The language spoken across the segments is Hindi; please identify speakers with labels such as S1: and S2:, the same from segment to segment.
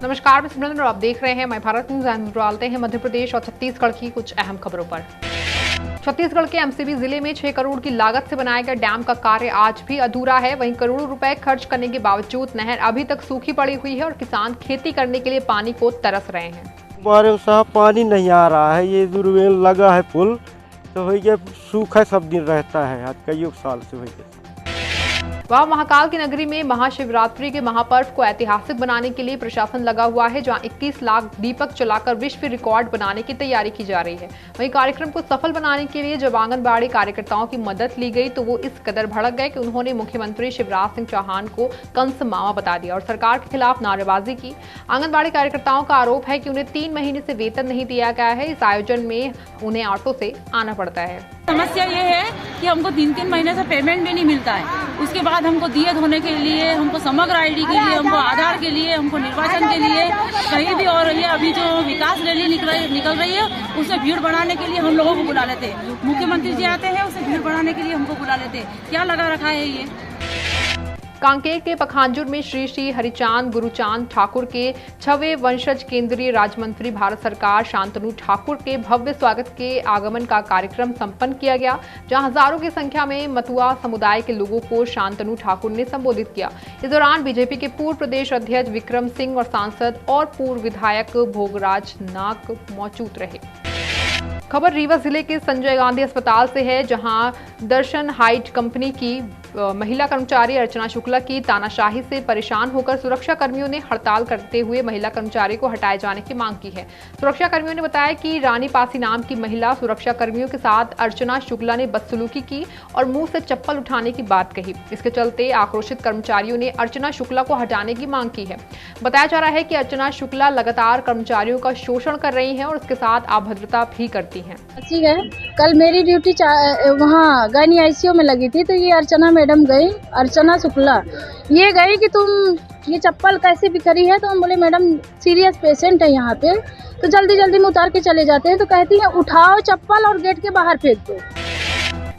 S1: नमस्कार, मैं सिमरन और आप देख रहे हैं माय भारत न्यूज। डालते हैं मध्य प्रदेश और छत्तीसगढ़ की कुछ अहम खबरों पर। छत्तीसगढ़ के एमसीबी जिले में 6 करोड़ की लागत से बनाया गया डैम का कार्य आज भी अधूरा है। वहीं करोड़ों रुपए खर्च करने के बावजूद नहर अभी तक सूखी पड़ी हुई है और किसान खेती करने के लिए पानी को तरस रहे हैं।
S2: हमारे साहब पानी नहीं आ रहा है, ये दूरबीन लगा है पुल तो भैया सूखा सब दिन रहता है, आज कई साल से भैया।
S1: वह महाकाल की नगरी में महाशिवरात्रि के महापर्व को ऐतिहासिक बनाने के लिए प्रशासन लगा हुआ है, जहां 21 लाख दीपक जलाकर विश्व रिकॉर्ड बनाने की तैयारी की जा रही है। वहीं कार्यक्रम को सफल बनाने के लिए जब आंगनबाड़ी कार्यकर्ताओं की मदद ली गई तो वो इस कदर भड़क गए कि उन्होंने मुख्यमंत्री शिवराज सिंह चौहान को कंस मामा बता दिया और सरकार के खिलाफ नारेबाजी की। आंगनबाड़ी कार्यकर्ताओं का आरोप है कि उन्हें 3 महीने से वेतन नहीं दिया गया है। इस आयोजन में उन्हें ऑटो से आना पड़ता है।
S3: समस्या ये है कि हमको 3-3 महीने से पेमेंट भी नहीं मिलता है। उसके बाद हमको दिए धोने के लिए, हमको समग्र आईडी के लिए, हमको आधार के लिए, हमको निर्वाचन के लिए कहीं भी, और ये अभी जो विकास रैली निकल रही है उसमें भीड़ बढ़ाने के लिए हम लोगों को बुला लेते हैं। मुख्यमंत्री जी आते हैं, उसे भीड़ बढ़ाने के लिए हमको बुला लेते हैं। क्या लगा रखा है ये?
S1: कांकेर के पखांजूर में श्री श्री हरिचांद गुरुचांद ठाकुर के 6वें वंशज केंद्रीय राज्य मंत्री भारत सरकार शांतनु ठाकुर के भव्य स्वागत के आगमन का कार्यक्रम संपन्न किया गया, जहां हजारों की संख्या में मथुआ समुदाय के लोगों को शांतनु ठाकुर ने संबोधित किया। इस दौरान बीजेपी के पूर्व प्रदेश अध्यक्ष विक्रम सिंह और सांसद और पूर्व विधायक भोगराज नाग मौजूद रहे। खबर रीवा जिले के संजय गांधी अस्पताल से है, जहां दर्शन हाइट कंपनी की महिला कर्मचारी अर्चना शुक्ला की तानाशाही से परेशान होकर सुरक्षा कर्मियों ने हड़ताल करते हुए महिला कर्मचारी को हटाए जाने की मांग की है। सुरक्षा कर्मियों ने बताया कि रानी पासी नाम की महिला सुरक्षा कर्मियों के साथ अर्चना शुक्ला ने बदसलूकी की और मुंह से चप्पल उठाने की बात कही। इसके चलते आक्रोशित कर्मचारियों ने अर्चना शुक्ला को हटाने की मांग की है। बताया जा रहा है कि अर्चना शुक्ला लगातार कर्मचारियों का शोषण कर रही है और उसके साथ अभद्रता भी करती है।
S4: कल मेरी ड्यूटी वहाँ गायनी आईसीयू में लगी थी, तो ये अर्चना मैडम गई, अर्चना शुक्ला ये गई कि तुम ये चप्पल कैसे बिखरी है। तो हम बोले मैडम सीरियस पेशेंट है यहाँ पे, तो जल्दी जल्दी में उतार के चले जाते हैं। तो कहती है उठाओ चप्पल और गेट के बाहर फेंक दो।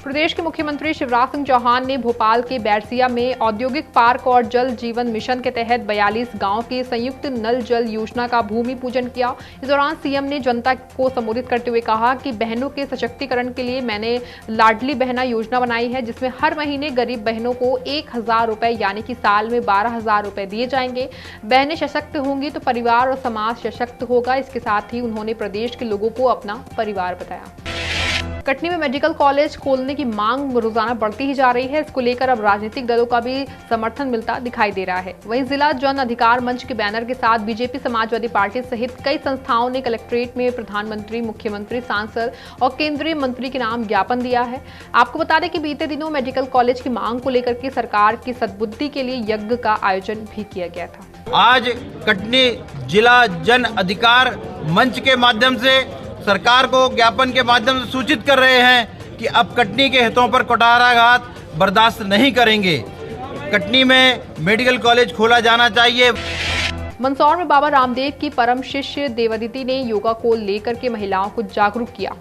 S1: प्रदेश के मुख्यमंत्री शिवराज सिंह चौहान ने भोपाल के बैरसिया में औद्योगिक पार्क और जल जीवन मिशन के तहत 42 गांव की संयुक्त नल जल योजना का भूमि पूजन किया। इस दौरान सीएम ने जनता को संबोधित करते हुए कहा कि बहनों के सशक्तिकरण के लिए मैंने लाडली बहना योजना बनाई है, जिसमें हर महीने गरीब बहनों को 1000 रुपए यानी कि साल में 12,000 रुपए दिए जाएंगे। बहनें सशक्त होंगी तो परिवार और समाज सशक्त होगा। इसके साथ ही उन्होंने प्रदेश के लोगों को अपना परिवार बताया। कटनी में मेडिकल कॉलेज खोलने की मांग रोजाना बढ़ती ही जा रही है। इसको लेकर अब राजनीतिक दलों का भी समर्थन मिलता दिखाई दे रहा है। वहीं जिला जन अधिकार मंच के बैनर के साथ बीजेपी, समाजवादी पार्टी सहित कई संस्थाओं ने कलेक्ट्रेट में प्रधानमंत्री, मुख्यमंत्री, सांसद और केंद्रीय मंत्री के नाम ज्ञापन दिया है। आपको बता दें कि बीते दिनों मेडिकल कॉलेज की मांग को लेकर के सरकार की सद्बुद्धि के लिए यज्ञ का आयोजन भी किया गया था।
S5: आज कटनी जिला जन अधिकार मंच के माध्यम से सरकार को ज्ञापन के माध्यम से सूचित कर रहे हैं कि अब कटनी के हितों पर कुठाराघात बर्दाश्त नहीं करेंगे। कटनी में मेडिकल कॉलेज खोला जाना चाहिए।
S1: मंदसौर में बाबा रामदेव की परम शिष्य देवादिति ने योगा को लेकर के महिलाओं को जागरूक किया।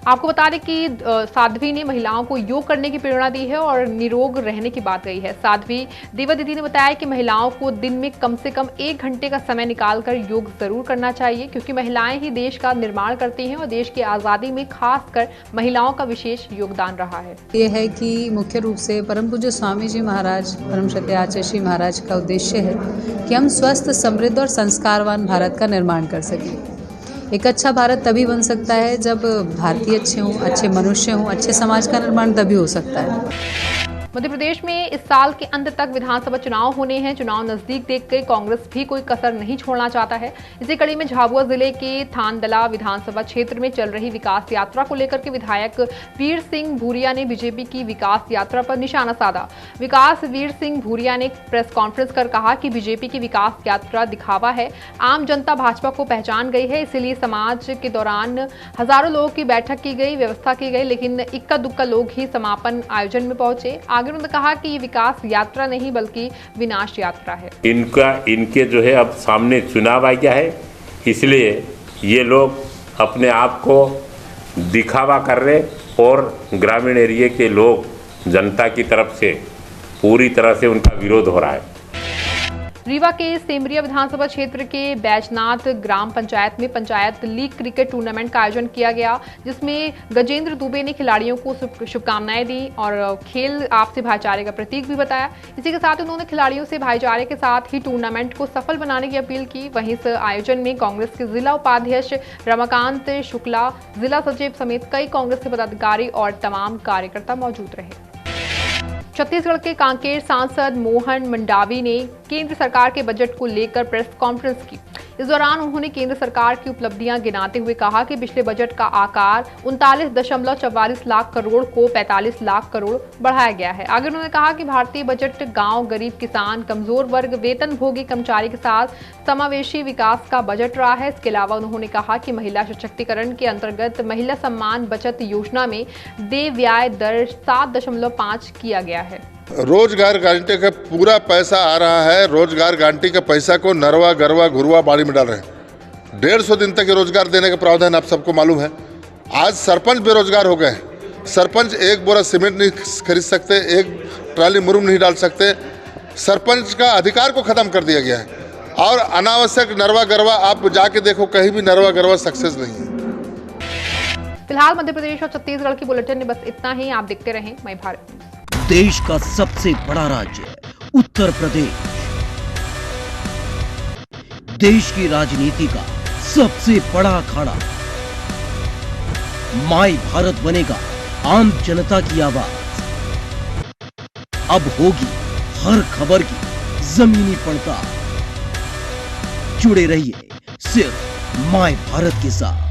S1: आपको बता दें कि साध्वी ने महिलाओं को योग करने की प्रेरणा दी है और निरोग रहने की बात कही है। साध्वी देवादिति ने बताया कि महिलाओं को दिन में कम से कम 1 घंटे का समय निकालकर योग जरूर करना चाहिए, क्योंकि महिलाएं ही देश का निर्माण करती हैं और देश की आज़ादी में खासकर महिलाओं का विशेष योगदान रहा है।
S6: ये है कि मुख्य रूप से परम पूज्य स्वामी जी महाराज, परम सत्य आचार्य श्री महाराज का उद्देश्य है कि हम स्वस्थ, समृद्ध और संस्कारवान भारत का निर्माण कर सकें। एक अच्छा भारत तभी बन सकता है जब भारतीय अच्छे हों, अच्छे मनुष्य हों, अच्छे समाज का निर्माण तभी हो सकता है।
S1: मध्य प्रदेश में इस साल के अंत तक विधानसभा चुनाव होने हैं। चुनाव नजदीक देखकर कांग्रेस भी कोई कसर नहीं छोड़ना चाहता है। इसी कड़ी में झाबुआ जिले के थानदला विधानसभा क्षेत्र में चल रही विकास यात्रा को लेकर के विधायक वीर सिंह भूरिया ने बीजेपी की विकास यात्रा पर निशाना साधा। विकास वीर सिंह भूरिया ने प्रेस कॉन्फ्रेंस कर कहा कि बीजेपी की विकास यात्रा दिखावा है। आम जनता भाजपा को पहचान गई है, इसीलिए समाज के दौरान हजारों लोगों की बैठक की गई, व्यवस्था की गई, लेकिन इक्का दुक्का लोग ही समापन आयोजन में पहुंचे। आगे उन्होंने कहा कि ये विकास यात्रा नहीं बल्कि विनाश यात्रा है।
S7: इनके जो है अब सामने चुनाव आ गया है, इसलिए ये लोग अपने आप को दिखावा कर रहे और ग्रामीण एरिया के लोग जनता की तरफ से पूरी तरह से उनका विरोध हो रहा है।
S1: रीवा के सेमरिया विधानसभा क्षेत्र के बैजनाथ ग्राम पंचायत में पंचायत लीग क्रिकेट टूर्नामेंट का आयोजन किया गया, जिसमें गजेंद्र दुबे ने खिलाड़ियों को शुभकामनाएं दी और खेल आपसी भाईचारे का प्रतीक भी बताया। इसी के साथ उन्होंने खिलाड़ियों से भाईचारे के साथ ही टूर्नामेंट को सफल बनाने की अपील की। वहीं इस आयोजन में कांग्रेस के जिला उपाध्यक्ष रमाकांत शुक्ला, जिला सचिव समेत कई कांग्रेस के पदाधिकारी और तमाम कार्यकर्ता मौजूद रहे। छत्तीसगढ़ के कांकेर सांसद मोहन मंडावी ने केंद्र सरकार के बजट को लेकर प्रेस कॉन्फ्रेंस की। इस दौरान उन्होंने केंद्र सरकार की उपलब्धियां गिनाते हुए कहा कि पिछले बजट का आकार 39.44 लाख करोड़ को 45 लाख करोड़ बढ़ाया गया है। आगे उन्होंने कहा कि भारतीय बजट गांव, गरीब किसान, कमजोर वर्ग, वेतनभोगी कर्मचारी के साथ समावेशी विकास का बजट रहा है। इसके अलावा उन्होंने कहा कि महिला सशक्तिकरण के अंतर्गत महिला सम्मान बचत योजना में देय ब्याज दर 7.5 किया गया है।
S8: रोजगार गारंटी का पूरा पैसा आ रहा है। रोजगार गारंटी का पैसा को नरवा गरवा घुरवा बाड़ी में डाल रहे हैं। 150 दिन तक रोजगार देने का प्रावधान आप सबको मालूम है। आज सरपंच बेरोजगार हो गए। सरपंच एक बोरा सीमेंट नहीं खरीद सकते, एक ट्राली मुरुम नहीं डाल सकते। सरपंच का अधिकार को खत्म कर दिया गया है और अनावश्यक नरवा गरवा आप जाके देखो, कहीं भी नरवा गरवा सक्सेस नहीं है।
S1: फिलहाल मध्य प्रदेश और छत्तीसगढ़ की बुलेटिन में बस इतना ही। आप देखते रहें मई भारत।
S9: देश का सबसे बड़ा राज्य उत्तर प्रदेश, देश की राजनीति का सबसे बड़ा अखाड़ा, माई भारत बनेगा आम जनता की आवाज। अब होगी हर खबर की जमीनी पड़ताल। जुड़े रहिए सिर्फ माई भारत के साथ।